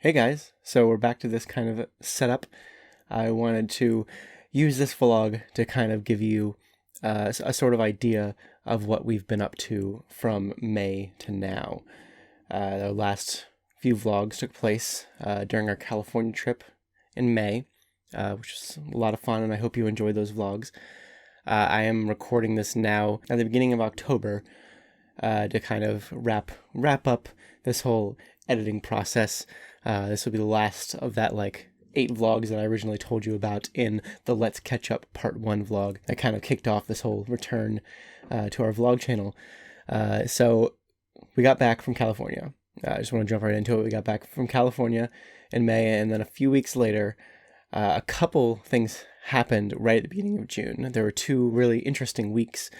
Hey guys, so we're back to this kind of setup. I wanted to use this vlog to kind of give you a sort of idea of what we've been up to from May to now. The last few vlogs took place during our California trip in May, which was a lot of fun, and I hope you enjoyed those vlogs. I am recording this now at the beginning of October to kind of wrap up this whole editing process. This will be the last of that 8 vlogs that I originally told you about in the Let's Catch Up Part 1 vlog that kind of kicked off this whole return to our vlog channel. So we got back from California. I just want to jump right into it. We got back from California in May, and then a few weeks later, a couple things happened right at the beginning of June. There were 2 really interesting weeks,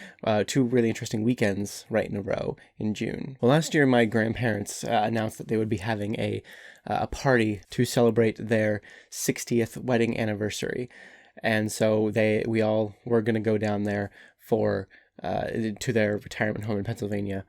2 really interesting weekends right in a row in June. Well, last year my grandparents announced that they would be having a party to celebrate their 60th wedding anniversary, and so we all were going to go down there to their retirement home in Pennsylvania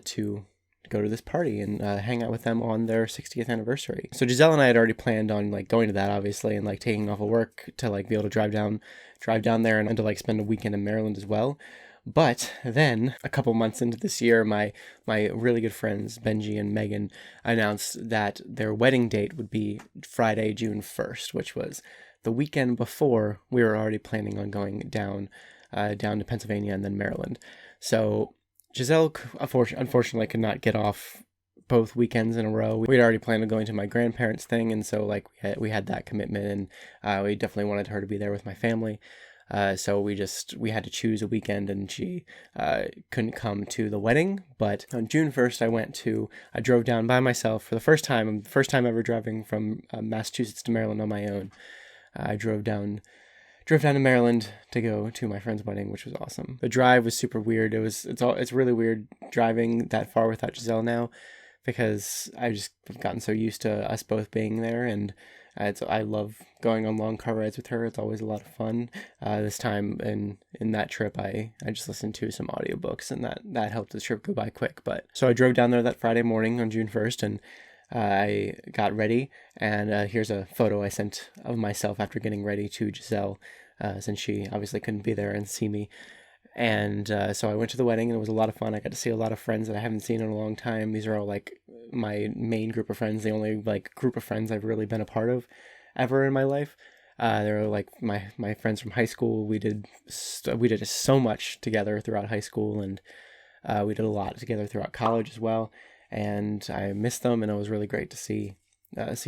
to go to this party and hang out with them on their 60th anniversary. So Giselle and I had already planned on going to that, obviously, and taking off of work to be able to drive down there and to spend a weekend in Maryland as well. But then a couple months into this year, my really good friends Benji and Megan announced that their wedding date would be Friday, June 1st, which was the weekend before we were already planning on going down to Pennsylvania and then Maryland. So Giselle, unfortunately, could not get off both weekends in a row. We'd already planned on going to my grandparents' thing, and so we had that commitment, and we definitely wanted her to be there with my family. So we had to choose a weekend, and she couldn't come to the wedding. But on June 1st, I drove down by myself for the first time ever driving from Massachusetts to Maryland on my own. I drove down to Maryland to go to my friend's wedding, which was awesome. The drive was super weird. It's really weird driving that far without Giselle now, because I just have gotten so used to us both being there, and I love going on long car rides with her. It's always a lot of fun. This time in that trip, I just listened to some audiobooks, and that helped the trip go by quick. But so I drove down there that Friday morning on June 1st, and I got ready, and here's a photo I sent of myself after getting ready to Giselle, since she obviously couldn't be there and see me. And so I went to the wedding, and it was a lot of fun. I got to see a lot of friends that I haven't seen in a long time. These are all my main group of friends, the only group of friends I've really been a part of ever in my life. They're my friends from high school. We did so much together throughout high school, and we did a lot together throughout college as well. And I missed them, and it was really great to see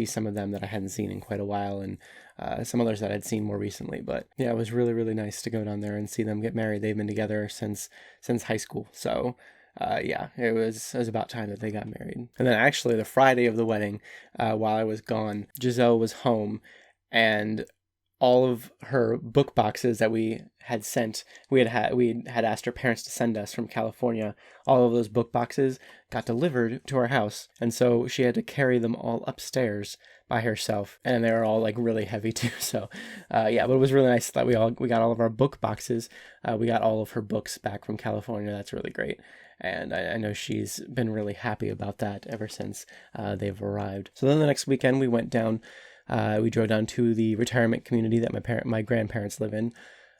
some of them that I hadn't seen in quite a while, and some others that I'd seen more recently. But yeah, it was really, really nice to go down there and see them get married. They've been together since high school. So yeah, it was about time that they got married. And then actually the Friday of the wedding, while I was gone, Giselle was home, and all of her book boxes that we had asked her parents to send us from California. All of those book boxes got delivered to our house, and so she had to carry them all upstairs by herself, and they were all really heavy too. So yeah, but it was really nice that we got all of our book boxes. We got all of her books back from California. That's really great, and I know she's been really happy about that ever since they've arrived. So then the next weekend we went down. We drove down to the retirement community that my grandparents live in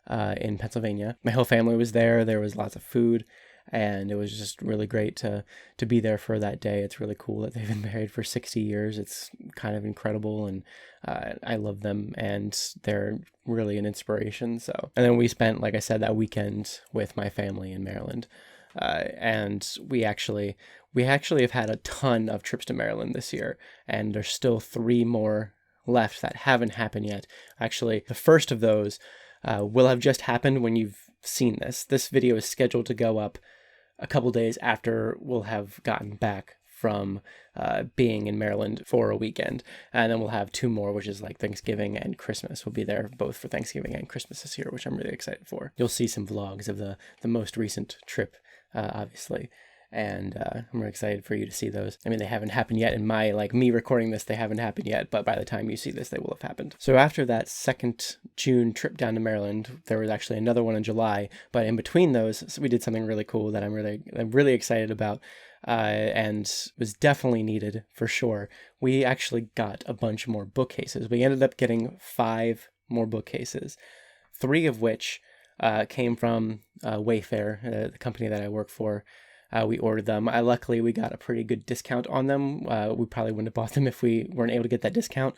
Pennsylvania. My whole family was there. There was lots of food, and it was just really great to be there for that day. It's really cool that they've been married for 60 years. It's kind of incredible, and I love them, and they're really an inspiration. So, and then we spent, like I said, that weekend with my family in Maryland. And we actually have had a ton of trips to Maryland this year, and there's still 3 more left that haven't happened yet. Actually, the first of those will have just happened when you've seen this. This video is scheduled to go up a couple days after we'll have gotten back from being in Maryland for a weekend. And then we'll have 2 more, which is Thanksgiving and Christmas. We'll be there both for Thanksgiving and Christmas this year, which I'm really excited for. You'll see some vlogs of the most recent trip, obviously. And I'm really excited for you to see those. I mean, they haven't happened yet in me recording this, they haven't happened yet, but by the time you see this, they will have happened. So after that second June trip down to Maryland, there was actually another one in July, but in between those, we did something really cool that I'm really excited about. and was definitely needed for sure. We actually got a bunch more bookcases. We ended up getting 5 more bookcases, 3 of which came from Wayfair, the company that I work for. We ordered them. Luckily, we got a pretty good discount on them. We probably wouldn't have bought them if we weren't able to get that discount.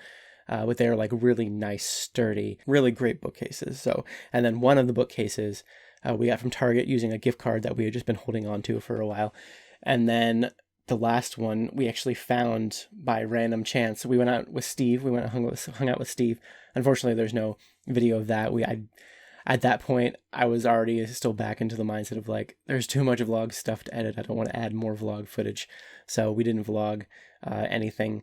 But they're like really nice, sturdy, really great bookcases. So, and then one of the bookcases we got from Target using a gift card that we had just been holding on to for a while. And then the last one we actually found by random chance. We went out with Steve. We went and hung out with Steve. Unfortunately, there's no video of that. At that point, I was already still back into the mindset of like, there's too much vlog stuff to edit. I don't want to add more vlog footage. So we didn't vlog anything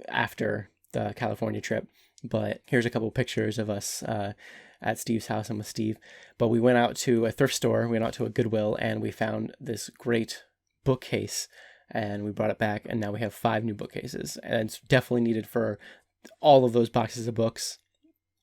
after the California trip. But here's a couple pictures of us at Steve's house and with Steve. But we went out to a thrift store, we went out to a Goodwill, and we found this great bookcase. And we brought it back, and now we have 5 new bookcases. And it's definitely needed for all of those boxes of books.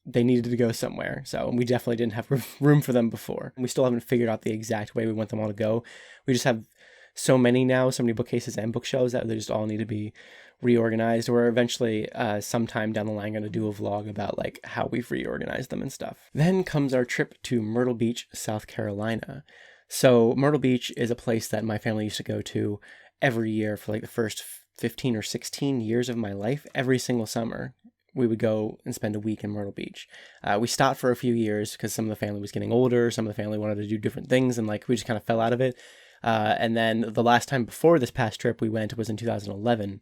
They needed to go somewhere. So we definitely didn't have room for them before. We still haven't figured out the exact way we want them all to go. We just have so many now, so many bookcases and bookshelves that they just all need to be reorganized. We're eventually sometime down the line going to do a vlog about like how we've reorganized them and stuff. Then comes our trip to Myrtle Beach, South Carolina. So Myrtle Beach is a place that my family used to go to every year for like the first 15 or 16 years of my life. Every single summer we would go and spend a week in Myrtle Beach. We stopped for a few years because some of the family was getting older. Some of the family wanted to do different things, and like we just kind of fell out of it. And then the last time before this past trip we went was in 2011.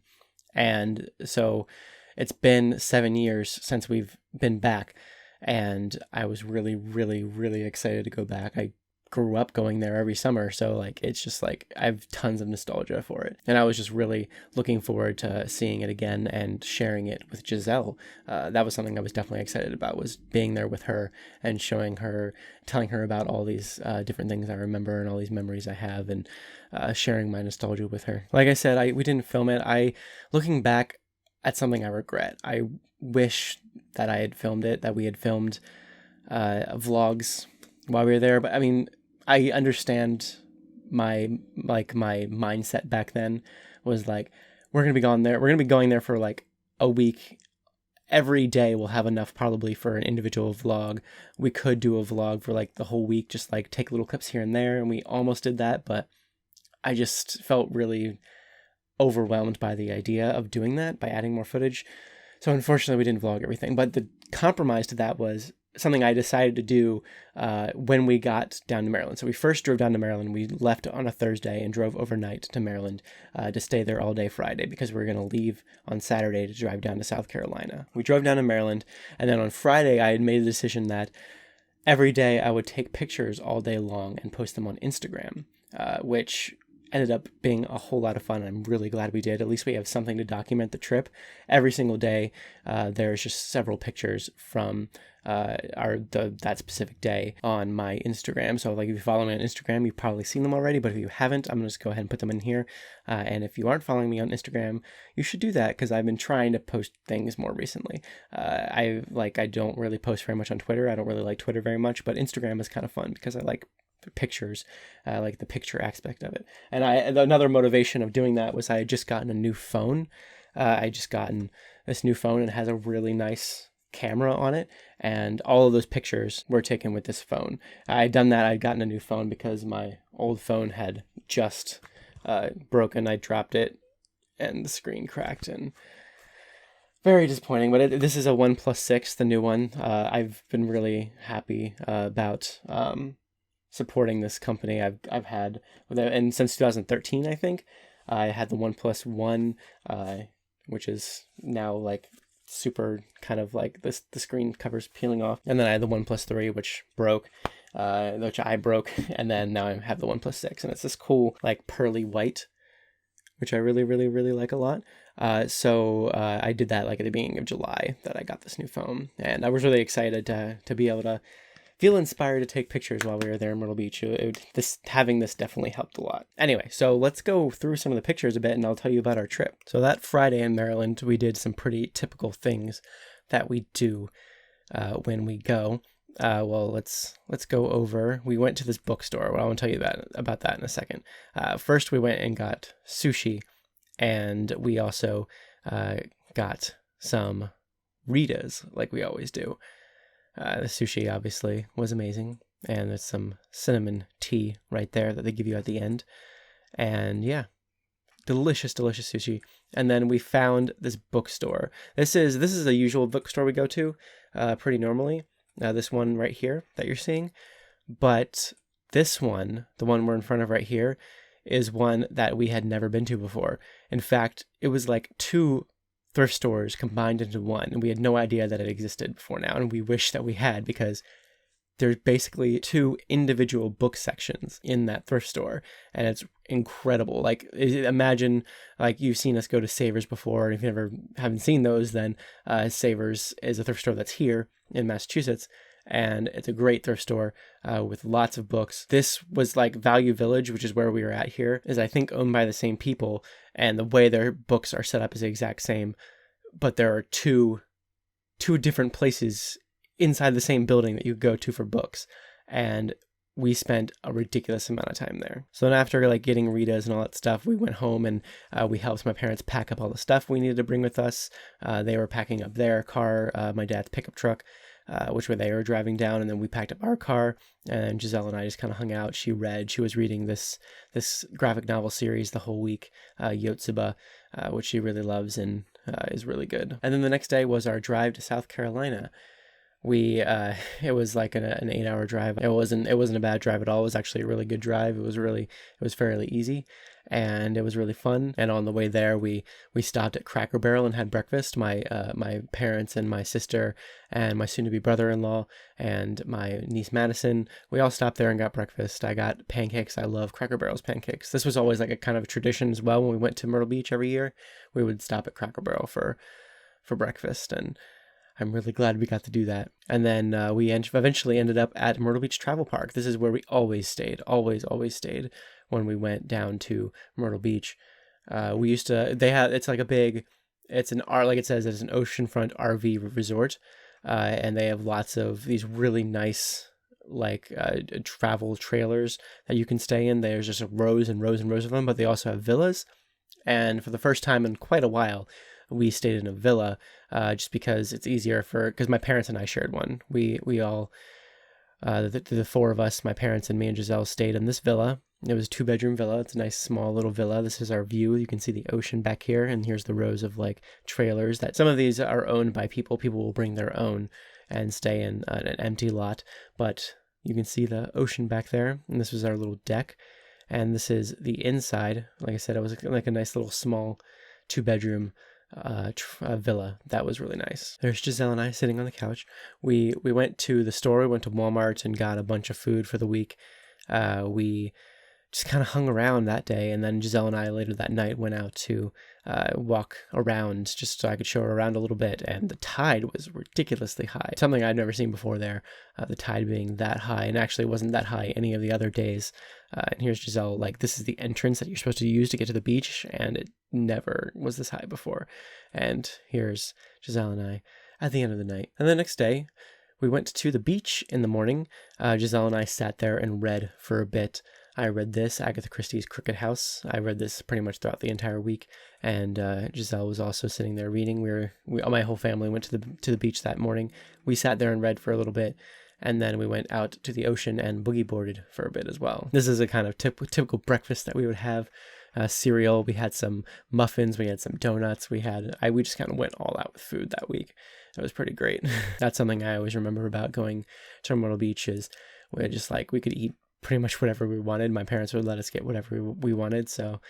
And so it's been 7 years since we've been back. And I was really, really, really excited to go back. I grew up going there every summer. So like, it's just like, I have tons of nostalgia for it. And I was just really looking forward to seeing it again and sharing it with Giselle. That was something I was definitely excited about, was being there with her and showing her, telling her about all these different things I remember and all these memories I have, and sharing my nostalgia with her. Like I said, we didn't film it. Looking back at something I regret. I wish that I had filmed it, that we had filmed vlogs while we were there. But I mean, I understand my mindset back then was like, we're going to be gone there. We're going to be going there for like a week. Every day we'll have enough probably for an individual vlog. We could do a vlog for like the whole week, just like take little clips here and there. And we almost did that, but I just felt really overwhelmed by the idea of doing that, by adding more footage. So unfortunately we didn't vlog everything, but the compromise to that was something I decided to do when we got down to Maryland. So we first drove down to Maryland. We left on a Thursday and drove overnight to Maryland to stay there all day Friday, because we were going to leave on Saturday to drive down to South Carolina. We drove down to Maryland, and then on Friday I had made the decision that every day I would take pictures all day long and post them on Instagram, which ended up being a whole lot of fun. I'm really glad we did. At least we have something to document the trip. Every single day, there's just several pictures from that specific day on my Instagram. So like if you follow me on Instagram, you've probably seen them already, but if you haven't, I'm gonna just go ahead and put them in here. And if you aren't following me on Instagram, you should do that, because I've been trying to post things more recently. I don't really post very much on Twitter. I don't really like Twitter very much, but Instagram is kind of fun because I like pictures, like the picture aspect of it. And another motivation of doing that was I had just gotten a new phone. I just gotten this new phone, and it has a really nice camera on it, and all of those pictures were taken with this phone. I'd done that. I'd gotten a new phone because my old phone had just broken. I dropped it and the screen cracked, and very disappointing. But this is a OnePlus 6, the new one. I've been really happy about supporting this company. I've had, and since 2013, I think, I had the OnePlus 1, which is now like super kind of like this, the screen cover's peeling off. And then I had the OnePlus 3, which broke, which I broke. And then now I have the OnePlus 6, and it's this cool like pearly white, which I really, really, really like a lot. So I did that like at the beginning of July that I got this new phone, and I was really excited to be able to feel inspired to take pictures while we were there in Myrtle Beach. Having this definitely helped a lot. Anyway, so let's go through some of the pictures a bit, and I'll tell you about our trip. So that Friday in Maryland, we did some pretty typical things that we do when we go. Well, let's go over. We went to this bookstore. Well, I want to tell you about that in a second. First, we went and got sushi, and we also got some Ritas, like we always do. The sushi obviously was amazing, and there's some cinnamon tea right there that they give you at the end, and yeah, delicious sushi. And then we found this bookstore. This is a usual bookstore we go to pretty normally. This one right here that you're seeing, but this one, the one we're in front of right here, is one that we had never been to before. In fact, it was like two thrift stores combined into one, and we had no idea that it existed before now, and we wish that we had, because there's basically two individual book sections in that thrift store, and it's incredible. Like, imagine, like, you've seen us go to Savers before, and if you haven't seen those, then Savers is a thrift store that's here in Massachusetts, and it's a great thrift store with lots of books. This was like Value Village, which is where we were at here, is I think owned by the same people, and the way their books are set up is the exact same, but there are two different places inside the same building that you go to for books, and we spent a ridiculous amount of time there. So then after like getting Ritas and all that stuff, we went home and we helped my parents pack up all the stuff we needed to bring with us. They were packing up their car, my dad's pickup truck, which they were driving down, and then we packed up our car, and Giselle and I just kind of hung out. She was reading this graphic novel series the whole week, Yotsuba, which she really loves and is really good. And then the next day was our drive to South Carolina. It was like an 8-hour drive. It wasn't a bad drive at all. It was actually a really good drive. It was fairly easy, and it was really fun. And on the way there, we stopped at Cracker Barrel and had breakfast. My parents and my sister and my soon-to-be brother-in-law and my niece Madison, we all stopped there and got breakfast. I got pancakes. I love Cracker Barrel's pancakes. This was always like a kind of a tradition as well. When we went to Myrtle Beach every year, we would stop at Cracker Barrel for breakfast, and I'm really glad we got to do that. And then we eventually ended up at Myrtle Beach Travel Park. This is where we always stayed when we went down to Myrtle Beach. It's an oceanfront RV resort. And they have lots of these really nice travel trailers that you can stay in. There's just rows and rows and rows of them, but they also have villas. And for the first time in quite a while, we stayed in a villa, just because it's easier because my parents and I shared one. We all, the four of us, my parents and me and Giselle, stayed in this villa. It was a 2-bedroom villa. It's a nice small little villa. This is our view. You can see the ocean back here, and here's the rows of like trailers that some of these are owned by people. People will bring their own and stay in an empty lot, but you can see the ocean back there. And this was our little deck. And this is the inside. Like I said, it was like a nice little small 2-bedroom villa. That was really nice. There's Giselle and I sitting on the couch. We went to the store. We went to Walmart and got a bunch of food for the week. We just kind of hung around that day, and then Giselle and I later that night went out to walk around just so I could show her around a little bit, and the tide was ridiculously high. Something I'd never seen before there, the tide being that high, and actually wasn't that high any of the other days. And here's Giselle, like, this is the entrance that you're supposed to use to get to the beach, and it never was this high before. And here's Giselle and I at the end of the night. And the next day, we went to the beach in the morning. Giselle and I sat there and read for a bit. I read this, Agatha Christie's Crooked House. I read this pretty much throughout the entire week, and Giselle was also sitting there reading. My whole family went to the beach that morning. We sat there and read for a little bit, and then we went out to the ocean and boogie boarded for a bit as well. This is a kind of typical breakfast that we would have. Cereal. We had some muffins. We had some donuts. We just kind of went all out with food that week. It was pretty great. That's something I always remember about going to Myrtle Beach is we could eat pretty much whatever we wanted. My parents would let us get whatever we wanted, so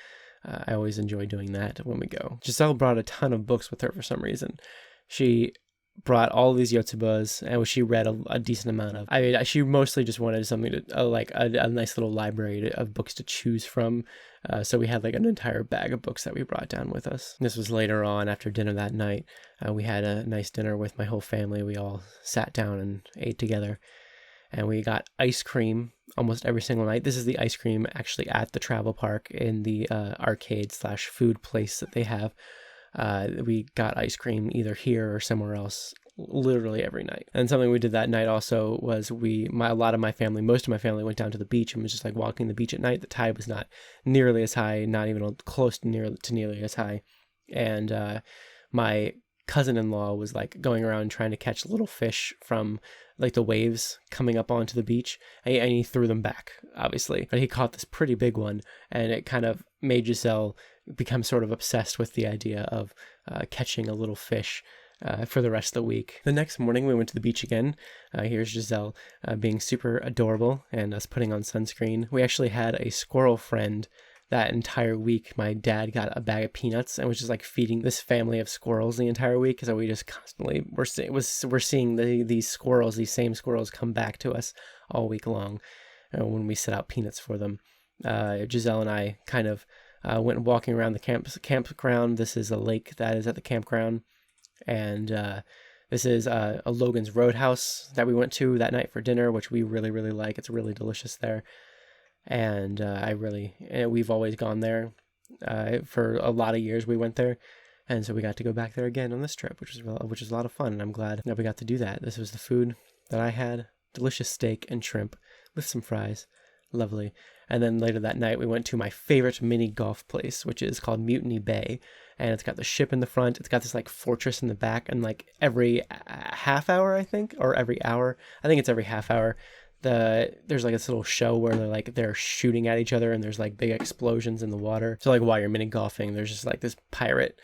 I always enjoy doing that when we go. Giselle brought a ton of books with her for some reason. She brought all these yotsubas, and she read a decent amount of. I mean, she mostly just wanted something to a nice little library of books to choose from. So we had like an entire bag of books that we brought down with us. This was later on after dinner that night. We had a nice dinner with my whole family. We all sat down and ate together, and we got ice cream almost every single night. This is the ice cream actually at the travel park in the arcade/food place that they have. We got ice cream either here or somewhere else literally every night. And something we did that night also was most of my family went down to the beach and was just like walking the beach at night. The tide was not nearly as high, not even close to nearly as high. And my cousin-in-law was like going around trying to catch little fish from like the waves coming up onto the beach, and he threw them back, obviously. But he caught this pretty big one, and it kind of made Giselle become sort of obsessed with the idea of catching a little fish for the rest of the week. The next morning, we went to the beach again. Here's Giselle being super adorable and us putting on sunscreen. We actually had a squirrel friend that entire week. My dad got a bag of peanuts and was just like feeding this family of squirrels the entire week. So we just constantly we're seeing these same squirrels come back to us all week long when we set out peanuts for them. Giselle and I kind of went walking around the campground. This is a lake that is at the campground, and this is a Logan's Roadhouse that we went to that night for dinner, which we really, really like. It's really delicious there. And we've always gone there. For a lot of years we went there, and so we got to go back there again on this trip, which was a lot of fun, and I'm glad that we got to do that. This was the food that I had: delicious steak and shrimp with some fries, lovely. And then later that night we went to my favorite mini golf place, which is called Mutiny Bay, and it's got the ship in the front. It's got this like fortress in the back, and like every half hour, I think, or every hour, I think it's every half hour, there's like this little show where they're shooting at each other, and there's like big explosions in the water. So like while you're mini golfing, there's just like this pirate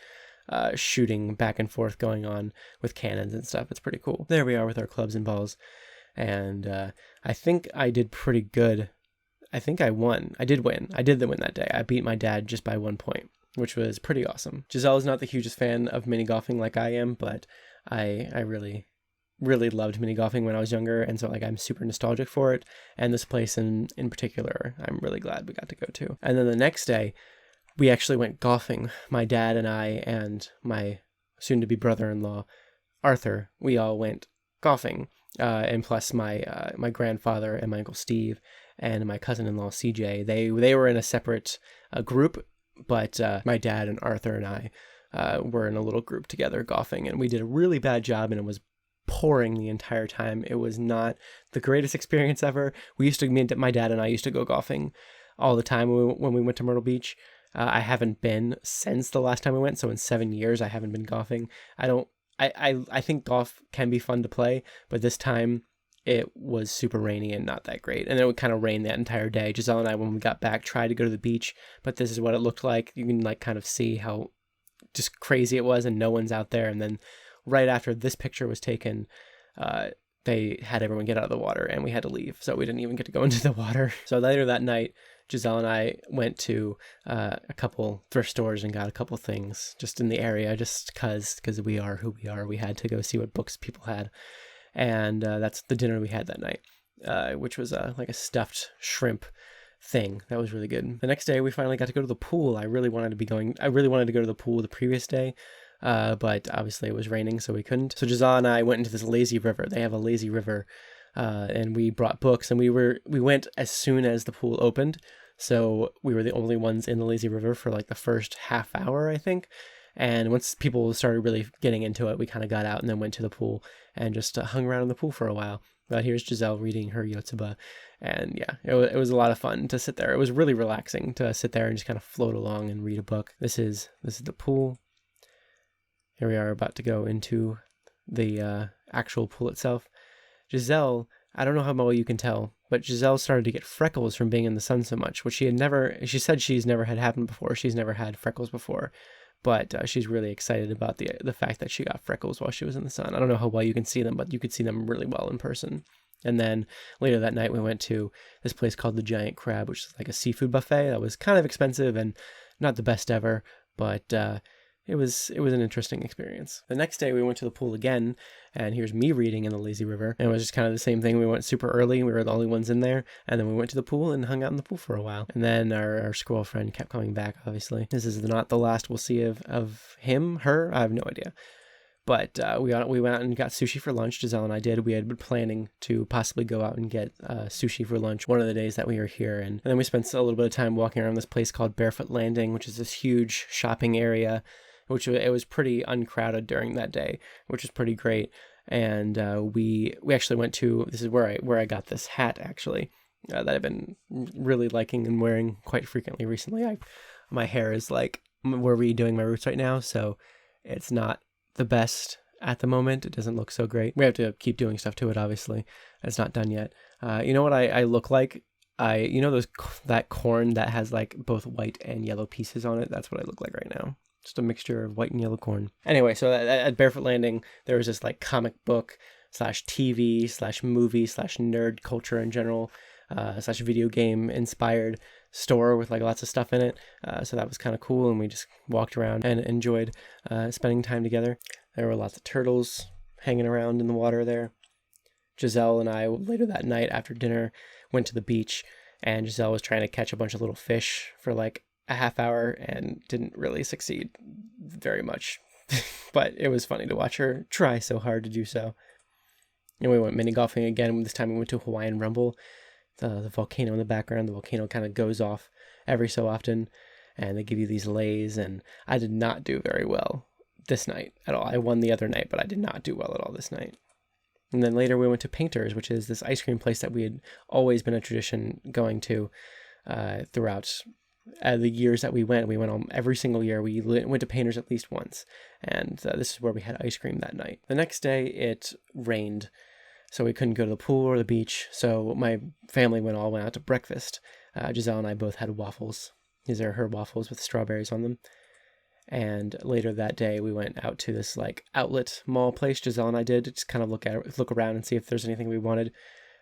shooting back and forth going on with cannons and stuff. It's pretty cool. There we are with our clubs and balls, and I think I did pretty good. I think I won. I did win that day. I beat my dad just by 1 point, which was pretty awesome. Giselle is not the hugest fan of mini golfing like I am, but I really loved mini golfing when I was younger, and so like I'm super nostalgic for it, and this place in particular I'm really glad we got to go to. And then the next day we actually went golfing. My dad and I and my soon-to-be brother-in-law Arthur, we all went golfing, and plus my grandfather and my uncle Steve and my cousin-in-law CJ, they were in a separate group, but my dad and Arthur and I were in a little group together golfing, and we did a really bad job, and it was pouring the entire time. It was not the greatest experience ever. My dad and I used to go golfing all the time when we went to Myrtle Beach. I haven't been since the last time we went, so in 7 years I haven't been golfing. I think golf can be fun to play, but this time it was super rainy and not that great. And it would kind of rain that entire day. Giselle and I, when we got back, tried to go to the beach, but this is what it looked like. You can like kind of see how just crazy it was, and no one's out there. And then right after this picture was taken, they had everyone get out of the water, and we had to leave. So we didn't even get to go into the water. So later that night, Giselle and I went to a couple thrift stores and got a couple things just in the area, just because we are who we are. We had to go see what books people had. And that's the dinner we had that night, which was like a stuffed shrimp thing. That was really good. The next day, we finally got to go to the pool. I really wanted to go to the pool the previous day, but obviously it was raining, so we couldn't. So Giselle and I went into this lazy river. They have a lazy river, and we brought books, and we went as soon as the pool opened. So we were the only ones in the lazy river for like the first half hour, I think. And once people started really getting into it, we kind of got out and then went to the pool and just hung around in the pool for a while. Here's Giselle reading her Yotsuba, and yeah, it was a lot of fun to sit there. It was really relaxing to sit there and just kind of float along and read a book. This is the pool. Here we are about to go into the actual pool itself. Giselle, I don't know how well you can tell, but Giselle started to get freckles from being in the sun so much, which she said she's never had happen before. She's never had freckles before, but she's really excited about the fact that she got freckles while she was in the sun. I don't know how well you can see them, but you could see them really well in person. And then later that night, we went to this place called the Giant Crab, which is like a seafood buffet that was kind of expensive and not the best ever, but it was an interesting experience. The next day we went to the pool again, and here's me reading in the lazy river, and it was just kind of the same thing. We went super early, we were the only ones in there, and then we went to the pool and hung out in the pool for a while. And then our squirrel friend kept coming back, obviously. This is not the last we'll see of him, her, I have no idea. But we went out and got sushi for lunch. Giselle and I did. We had been planning to possibly go out and get sushi for lunch one of the days that we were here. And then we spent a little bit of time walking around this place called Barefoot Landing, which is this huge shopping area, which it was pretty uncrowded during that day, which was pretty great. And we actually went to, this is where I got this hat actually, that I've been really liking and wearing quite frequently recently. My hair is like, we're redoing my roots right now, so it's not the best at the moment. It doesn't look so great. We have to keep doing stuff to it, obviously. It's not done yet. You know what I look like? That corn that has like both white and yellow pieces on it? That's what I look like right now. Just a mixture of white and yellow corn. Anyway, so at Barefoot Landing, there was this like comic book slash TV slash movie slash nerd culture in general slash video game inspired store with like lots of stuff in it. So that was kind of cool, and we just walked around and enjoyed spending time together. There were lots of turtles hanging around in the water there. Giselle and I, later that night after dinner, went to the beach, and Giselle was trying to catch a bunch of little fish for like a half hour and didn't really succeed very much. But it was funny to watch her try so hard to do so. And we went mini golfing again. This time we went to Hawaiian Rumble. The volcano in the background. The volcano kind of goes off every so often, and they give you these lays, and I did not do very well this night at all. I won the other night, but I did not do well at all this night. And then later we went to Painters, which is this ice cream place that we had always been a tradition going to throughout the years that we went. We went on every single year. We went to Painters at least once, and this is where we had ice cream that night. The next day it rained, so we couldn't go to the pool or the beach. So my family went out to breakfast. Giselle and I both had waffles. These are her waffles with strawberries on them. And later that day, we went out to this like outlet mall place. Giselle and I did just kind of look around and see if there's anything we wanted.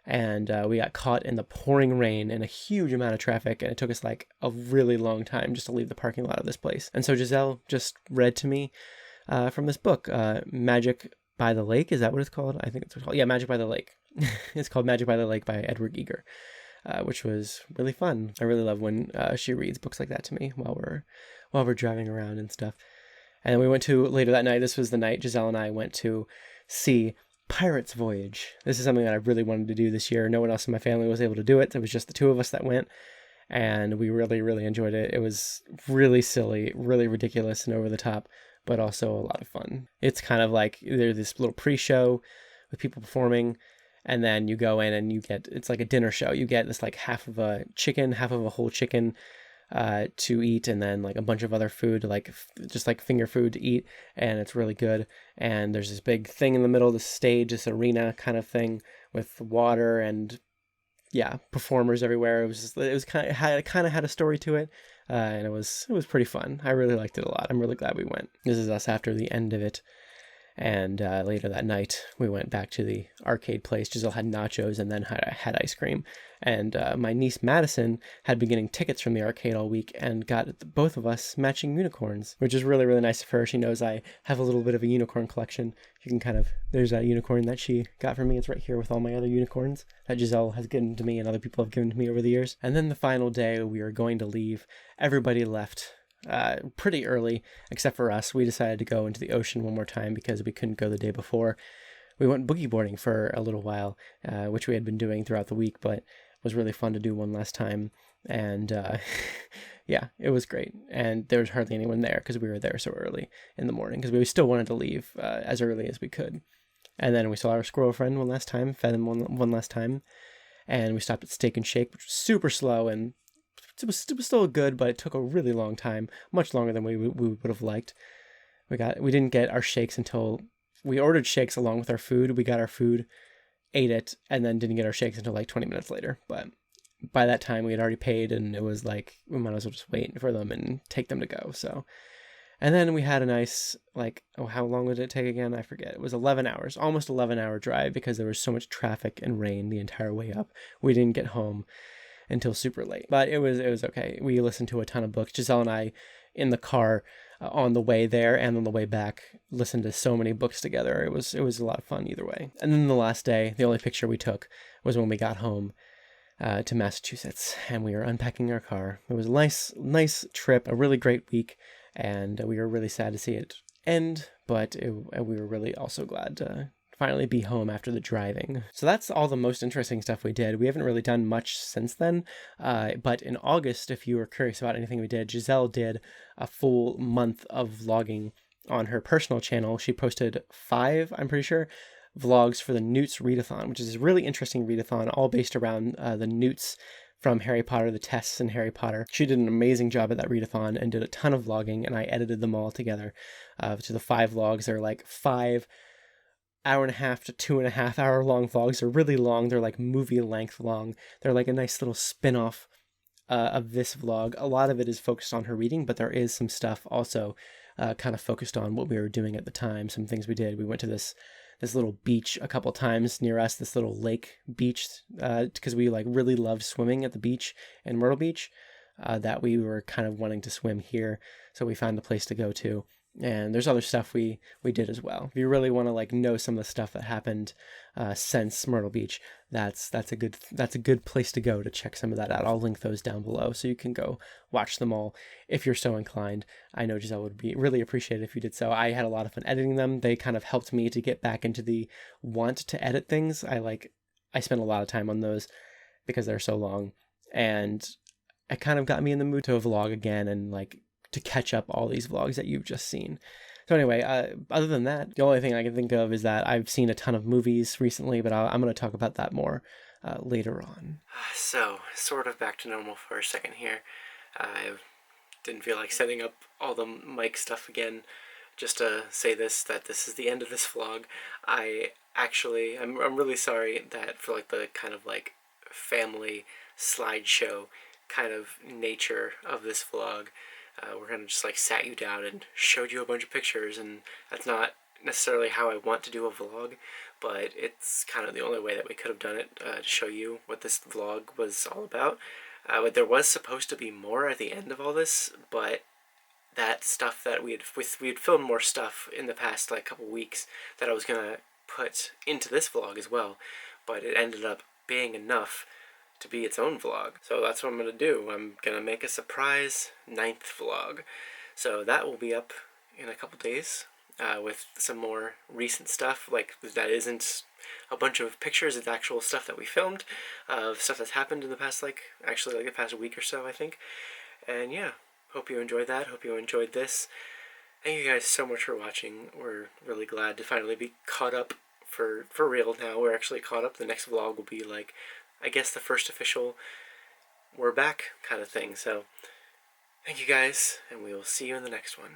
And we got caught in the pouring rain and a huge amount of traffic, and it took us like a really long time just to leave the parking lot of this place. And so Giselle just read to me from this book, Magic by the Lake. Is that what it's called? I think it's called. Yeah, Magic by the Lake. It's called Magic by the Lake by Edward Eager, which was really fun. I really love when she reads books like that to me while we're driving around and stuff. And then we went to, later that night, this was the night Giselle and I went to see Pirate's Voyage. This is something that I really wanted to do this year. No one else in my family was able to do it. It was just the two of us that went, and we really, really enjoyed it. It was really silly, really ridiculous and over the top, but also a lot of fun. It's kind of like there's this little pre-show with people performing, and then you go in and it's like a dinner show. You get this like half of a chicken, half of a whole chicken to eat, and then like a bunch of other food, like just like finger food to eat, and it's really good. And there's this big thing in the middle of the stage, this arena kind of thing with water and performers everywhere. It was kind of had a story to it, and it was pretty fun. I really liked it a lot. I'm really glad we went. This is us after the end of it. And later that night, we went back to the arcade place. Giselle had nachos and then had ice cream. And my niece Madison had been getting tickets from the arcade all week and got both of us matching unicorns, which is really, really nice of her. She knows I have a little bit of a unicorn collection. You can there's that unicorn that she got for me. It's right here with all my other unicorns that Giselle has given to me and other people have given to me over the years. And then the final day, we were going to leave. Everybody left pretty early, except for us. We decided to go into the ocean one more time because we couldn't go the day before. We went boogie boarding for a little while, which we had been doing throughout the week, but was really fun to do one last time. And it was great. And there was hardly anyone there because we were there so early in the morning because we still wanted to leave as early as we could. And then we saw our squirrel friend one last time, fed him one last time, and we stopped at Steak and Shake, which was super slow, and it was still good, but it took a really long time, much longer than we would have liked. We didn't get our shakes until we ordered shakes along with our food. We got our food, ate it, and then didn't get our shakes until like 20 minutes later. But by that time, we had already paid, and it was like we might as well just wait for them and take them to go. So, and then we had a nice how long did it take again? I forget. It was 11 hours, almost 11-hour drive because there was so much traffic and rain the entire way up. We didn't get home until super late, but it was okay. We listened to a ton of books. Giselle and I, in the car on the way there and on the way back, listened to so many books together. It was a lot of fun either way. And then the last day, the only picture we took was when we got home to Massachusetts, and we were unpacking our car. It was a nice trip, a really great week, and we were really sad to see it end, but we were really also glad to finally be home after the driving. So that's all the most interesting stuff we did. We haven't really done much since then, but in August, if you were curious about anything we did, Giselle did a full month of vlogging on her personal channel. She posted 5, I'm pretty sure, vlogs for the Newts readathon, which is a really interesting readathon, all based around the Newts from Harry Potter, the tests in Harry Potter. She did an amazing job at that readathon and did a ton of vlogging, and I edited them all together to the 5 vlogs. They're like 5 hour-and-a-half to 2.5 hour long vlogs. They're really long. They're like movie length long. They're like a nice little spin-off of this vlog. A lot of it is focused on her reading, but there is some stuff also kind of focused on what we were doing at the time, some things we did. We went to this little beach a couple times near us, this little lake beach, because we like really loved swimming at the beach in Myrtle Beach, that we were kind of wanting to swim here. So we found a place to go to. And there's other stuff we did as well. If you really want to like know some of the stuff that happened since Myrtle Beach, that's a good place to go to check some of that out. I'll link those down below so you can go watch them all if you're so inclined. I know Giselle would be really appreciated if you did so. I had a lot of fun editing them. They kind of helped me to get back into the want to edit things. I spent a lot of time on those because they're so long, and it kind of got me in the mood to vlog again and like to catch up all these vlogs that you've just seen. So anyway, other than that, the only thing I can think of is that I've seen a ton of movies recently, but I'm going to talk about that more later on. So, sort of back to normal for a second here. I didn't feel like setting up all the mic stuff again, just to say that this is the end of this vlog. I'm really sorry that for like the kind of like family slideshow kind of nature of this vlog, we're kind of just like sat you down and showed you a bunch of pictures, and that's not necessarily how I want to do a vlog, but it's kind of the only way that we could have done it, to show you what this vlog was all about. But there was supposed to be more at the end of all this, but that stuff that we had filmed more stuff in the past like couple weeks that I was gonna put into this vlog as well, but it ended up being enough to be its own vlog. So that's what I'm going to do. I'm going to make a surprise 9th vlog. So that will be up in a couple days with some more recent stuff. Like, that isn't a bunch of pictures, it's actual stuff that we filmed, of stuff that's happened in the past, the past week or so, I think. And yeah, hope you enjoyed that. Hope you enjoyed this. Thank you guys so much for watching. We're really glad to finally be caught up for real now. We're actually caught up. The next vlog will be like, I guess, the first official we're back kind of thing. So thank you guys, and we will see you in the next one.